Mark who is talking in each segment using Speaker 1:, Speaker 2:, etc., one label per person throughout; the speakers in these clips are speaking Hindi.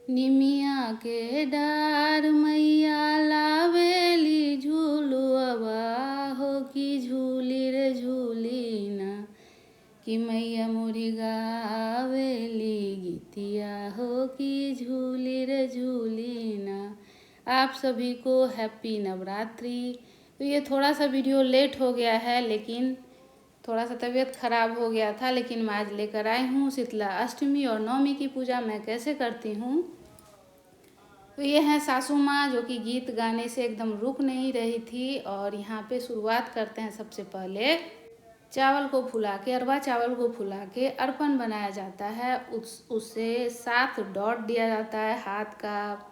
Speaker 1: निमिया के डार मैया लावेली झूलुआ हो कि झूली रे झूली ना कि मैया मोरी गावेली गीतिया हो कि झूली रे झूली ना। आप सभी को हैप्पी नवरात्रि। तो ये थोड़ा सा वीडियो लेट हो गया है, लेकिन थोड़ा सा तबीयत खराब हो गया था, लेकिन मैं आज लेकर आई हूँ शीतला अष्टमी और नवमी की पूजा मैं कैसे करती हूँ। तो ये है सासू माँ जो कि गीत गाने से एकदम रुक नहीं रही थी। और यहाँ पे शुरुआत करते हैं। सबसे पहले चावल को फुला के, अरवा चावल को फुला के अर्पण बनाया जाता है। उससे 7 डॉट दिया जाता है, हाथ का,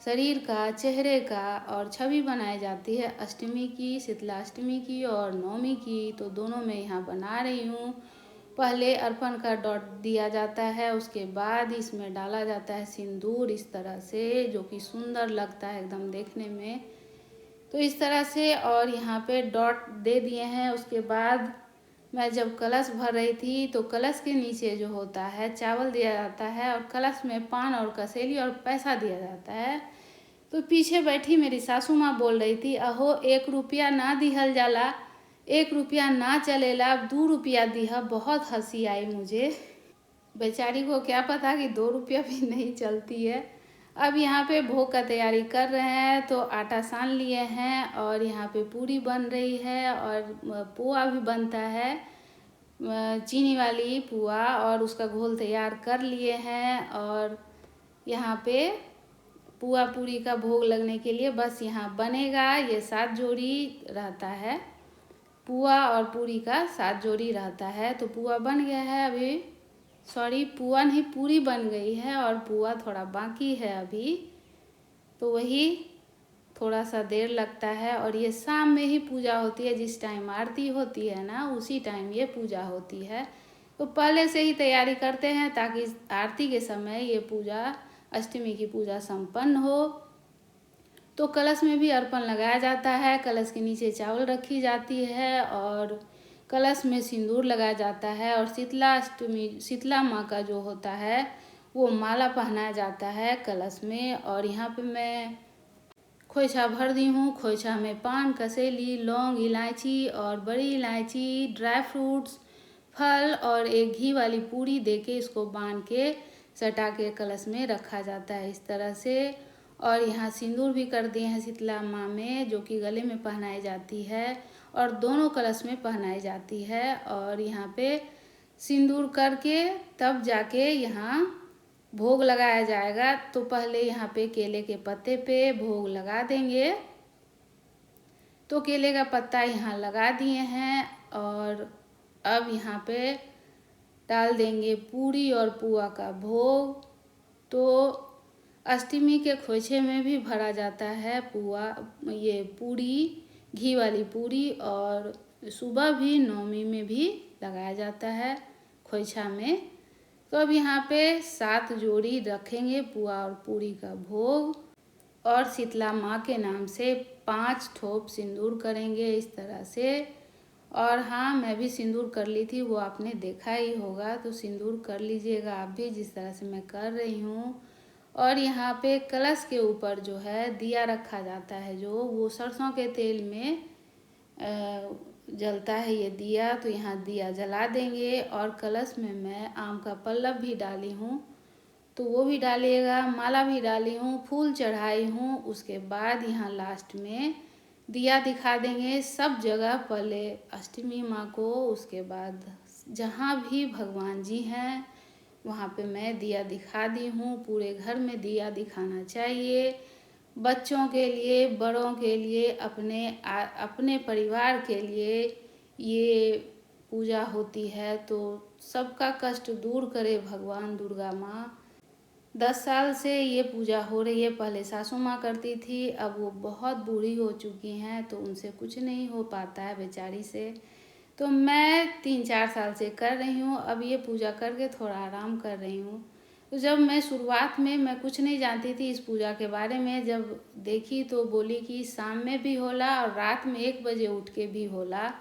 Speaker 1: शरीर का, चेहरे का, और छवि बनाई जाती है अष्टमी की, शीतला अष्टमी की और नवमी की। तो दोनों में यहाँ बना रही हूँ। पहले अर्पण का डॉट दिया जाता है, उसके बाद इसमें डाला जाता है सिंदूर इस तरह से, जो कि सुंदर लगता है एकदम देखने में। तो इस तरह से और यहाँ पे डॉट दे दिए हैं। उसके बाद मैं जब कलश भर रही थी तो कलश के नीचे जो होता है चावल दिया जाता है, और कलश में पान और कसेली और पैसा दिया जाता है। तो पीछे बैठी मेरी सासू माँ बोल रही थी, अहो 1 रुपया ना दिहल जाला, 1 रुपया ना चलेला, 2 रुपया दिहा। बहुत हंसी आई मुझे। बेचारी को क्या पता कि 2 रुपया भी नहीं चलती है। अब यहाँ पे भोग का तैयारी कर रहे हैं। तो आटा सान लिए हैं और यहाँ पे पूरी बन रही है और पुआ भी बनता है, चीनी वाली पुआ, और उसका घोल तैयार कर लिए हैं। और यहाँ पे पुआ पूरी का भोग लगने के लिए बस यहाँ बनेगा। ये 7 जोड़ी रहता है, पुआ और पूरी का 7 जोड़ी रहता है। तो पुआ बन गया है अभी, सॉरी पुआ नहीं, पूरी बन गई है और पुआ थोड़ा बाकी है अभी। तो वही थोड़ा सा देर लगता है। और ये शाम में ही पूजा होती है, जिस टाइम आरती होती है ना, उसी टाइम ये पूजा होती है। तो पहले से ही तैयारी करते हैं ताकि आरती के समय ये पूजा, अष्टमी की पूजा संपन्न हो। तो कलश में भी अर्पण लगाया जाता है, कलश के नीचे चावल रखी जाती है और कलश में सिंदूर लगाया जाता है। और शीतला अष्टमी, शीतला माँ का जो होता है वो माला पहनाया जाता है कलश में। और यहाँ पे मैं खोइछा भर दी हूँ। खोइछा में पान, कसेली, लौंग, इलायची और बड़ी इलायची, ड्राई फ्रूट्स, फल और एक घी वाली पूरी देके इसको बांध के सटा के कलश में रखा जाता है इस तरह से। और यहाँ सिंदूर भी कर दिए हैं शीतला माँ में, जो कि गले में पहनाई जाती है और दोनों कलश में पहनाई जाती है। और यहाँ पे सिंदूर करके तब जाके यहाँ भोग लगाया जाएगा। तो पहले यहाँ पे केले के पत्ते पे भोग लगा देंगे। तो केले का पत्ता यहाँ लगा दिए हैं और अब यहाँ पे डाल देंगे पूरी और पुआ का भोग। तो अष्टमी के खोइछे में भी भरा जाता है पुआ, ये पूरी, घी वाली पूरी, और सुबह भी नवमी में भी लगाया जाता है खोइछा में। तो अब यहाँ पे 7 जोड़ी रखेंगे पुआ और पूरी का भोग, और शीतला माँ के नाम से 5 ठोप सिंदूर करेंगे इस तरह से। और हाँ, मैं भी सिंदूर कर ली थी, वो आपने देखा ही होगा। तो सिंदूर कर लीजिएगा आप भी, जिस तरह से मैं कर रही हूँ। और यहाँ पे कलश के ऊपर जो है दिया रखा जाता है, जो वो सरसों के तेल में जलता है ये दिया। तो यहाँ दिया जला देंगे। और कलश में मैं आम का पल्लव भी डाली हूँ, तो वो भी डालिएगा। माला भी डाली हूँ, फूल चढ़ाई हूँ। उसके बाद यहाँ लास्ट में दिया दिखा देंगे सब जगह, पहले अष्टमी माँ को, उसके बाद जहाँ भी भगवान जी हैं वहाँ पे मैं दिया दिखा दी हूँ। पूरे घर में दिया दिखाना चाहिए, बच्चों के लिए, बड़ों के लिए, अपने परिवार के लिए ये पूजा होती है। तो सबका कष्ट दूर करे भगवान दुर्गा माँ। 10 साल से ये पूजा हो रही है। पहले सासू माँ करती थी, अब वो बहुत बूढ़ी हो चुकी हैं, तो उनसे कुछ नहीं हो पाता है बेचारी से। तो मैं 3-4 साल से कर रही हूँ। अब ये पूजा करके थोड़ा आराम कर रही हूँ। तो जब मैं शुरुआत में मैं कुछ नहीं जानती थी इस पूजा के बारे में, जब देखी तो बोली कि शाम में भी होला और रात में 1 बजे उठ के भी होला।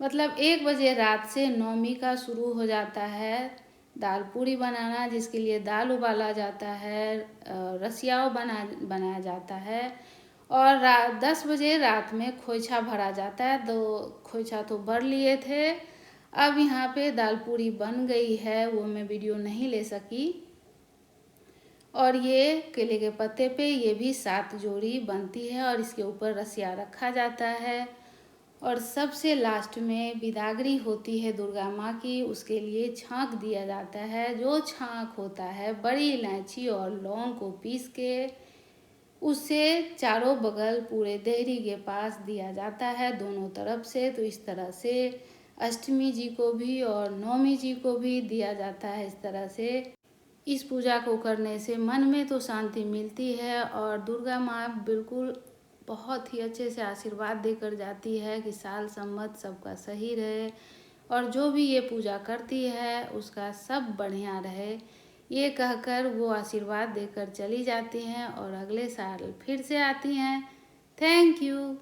Speaker 1: मतलब 1 बजे रात से नवमी का शुरू हो जाता है दाल पूरी बनाना, जिसके लिए दाल उबाला जाता है, रसियाव बनाया जाता है। और 10 बजे रात में खोइछा भरा जाता है। तो खोइछा तो भर लिए थे। अब यहाँ पे दाल पूरी बन गई है, वो मैं वीडियो नहीं ले सकी। और ये केले के पत्ते पे ये भी 7 जोड़ी बनती है और इसके ऊपर रसिया रखा जाता है। और सबसे लास्ट में बिदागरी होती है दुर्गा माँ की, उसके लिए छांक दिया जाता है। जो छांक होता है बड़ी इलायची और लौंग को पीस के उसे चारों बगल पूरे देहरी के पास दिया जाता है, दोनों तरफ से। तो इस तरह से अष्टमी जी को भी और नवमी जी को भी दिया जाता है। इस तरह से इस पूजा को करने से मन में तो शांति मिलती है और दुर्गा माँ बिल्कुल बहुत ही अच्छे से आशीर्वाद देकर जाती है कि साल संवत सबका सही रहे और जो भी ये पूजा करती है उसका सब बढ़िया रहे। ये कहकर वो आशीर्वाद देकर चली जाती हैं और अगले साल फिर से आती हैं। Thank you.